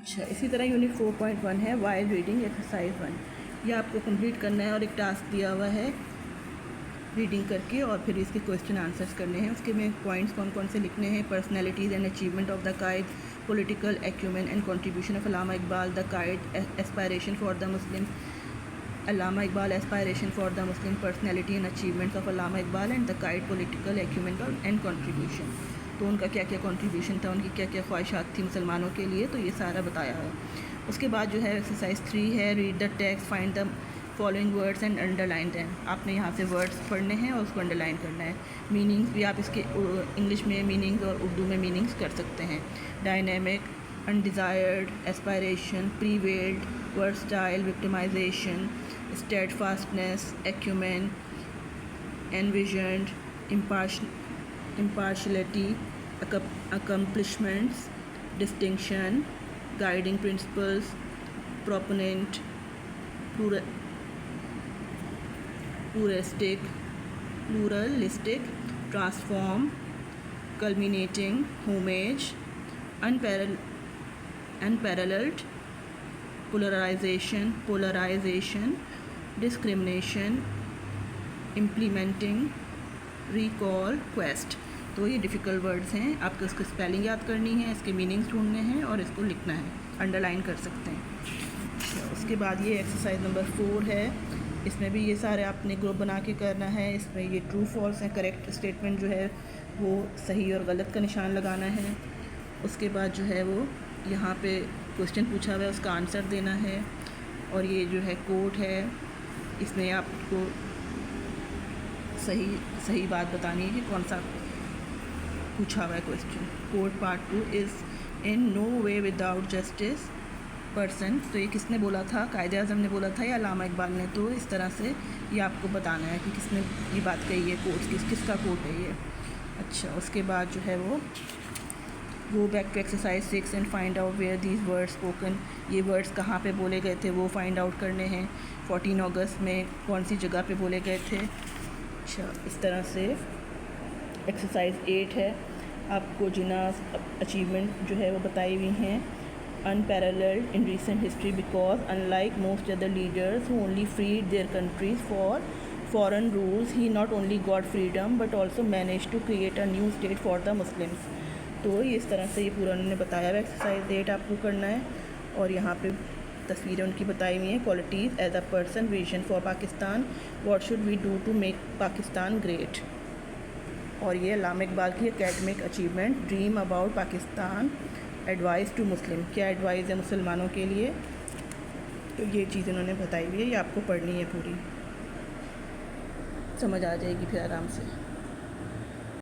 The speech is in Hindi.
अच्छा, इसी तरह यूनिट 4.1 है वाइल रीडिंग एक्सरसाइज 1। ये आपको कंप्लीट करना है और एक टास्क दिया हुआ है रीडिंग करके और फिर इसके क्वेश्चन आंसर्स करने हैं। उसके में पॉइंट्स कौन कौन से लिखने हैं। Personalities and achievement of the Quaid, political acumen and contribution of Allama Iqbal, the Quaid, aspiration for the Muslim, Allama Iqbal aspiration for the Muslim, personality and achievements of Allama Iqbal and the Quaid, political acumen and contribution. तो उनका क्या क्या कंट्रीब्यूशन था, उनकी क्या क्या ख्वाहिशात थी मुसलमानों के लिए, तो ये सारा बताया है। उसके बाद जो है एक्सरसाइज 3 है read the text, find the following words and underline then. आपने यहाँ से वर्ड्स पढ़ने हैं और उसको अंडरलाइन करना है। मीनिंग्स भी आप इसके इंग्लिश में मीनिंग्स और उर्दू में मीनिंग्स कर सकते हैं। Dynamic, undesired, aspiration, prevailed, versatile, victimization, steadfastness, acumen, envisioned, impartiality, accomplishments, distinction, guiding principles, proponent, pluralistic, transform, culminating, homage, unparalleled, polarization, discrimination, implementing, recall, quest। तो ये डिफ़िकल्ट वर्ड्स हैं, आपको इसकी स्पेलिंग याद करनी है, इसके मीनिंग्स ढूंढने हैं और इसको लिखना है, अंडरलाइन कर सकते हैं। तो उसके बाद ये एक्सरसाइज नंबर 4 है। इसमें भी ये सारे आपने ग्रुप बना के करना है। इसमें ये ट्रू फॉल्स है, करेक्ट स्टेटमेंट जो है वो सही और गलत का निशान लगाना है। उसके बाद जो है वो यहाँ पे क्वेश्चन पूछा हुआ है, उसका आंसर देना है। और ये जो है कोट है, इसमें आपको सही बात बतानी है कि कौन सा पूछा हुआ है question. Quote part 2 is in no way without justice person. तो ये किसने बोला था, कायदे आज़म ने बोला था या अल्लामा इकबाल ने। तो इस तरह से ये आपको बताना है कि किसने ये बात कही है, कोट किसका कोट है ये। अच्छा, उसके बाद जो है वो go back to exercise 6 and find out where these words spoken. ये वर्ड्स कहाँ पे बोले गए थे वो फाइंड आउट करने हैं। 14 अगस्त में कौन सी जगह पे बोले गए थे। अच्छा, इस तरह से एक्सरसाइज 8 है। आपको जिनास अचीवमेंट जो है वो बताई हुई हैं। Unparalleled in recent history because unlike most other leaders who only freed their countries for foreign rules he not only got freedom but also manage to create a new state for the Muslims. तो ये इस तरह से ये पूरा उन्होंने बताया हुआ। एक्सरसाइज 8 आपको करना है और यहाँ पे तस्वीरें उनकी बताई हुई हैं। Qualities as a person, vision for Pakistan, what should we do to make Pakistan great. और ये अल्लामा इकबाल की academic achievement, dream about Pakistan, advice to Muslim, क्या एडवाइस है मुसलमानों के लिए। तो ये चीज़ उन्होंने बताई हुई है, ये आपको पढ़नी है पूरी, समझ आ जाएगी फिर आराम से।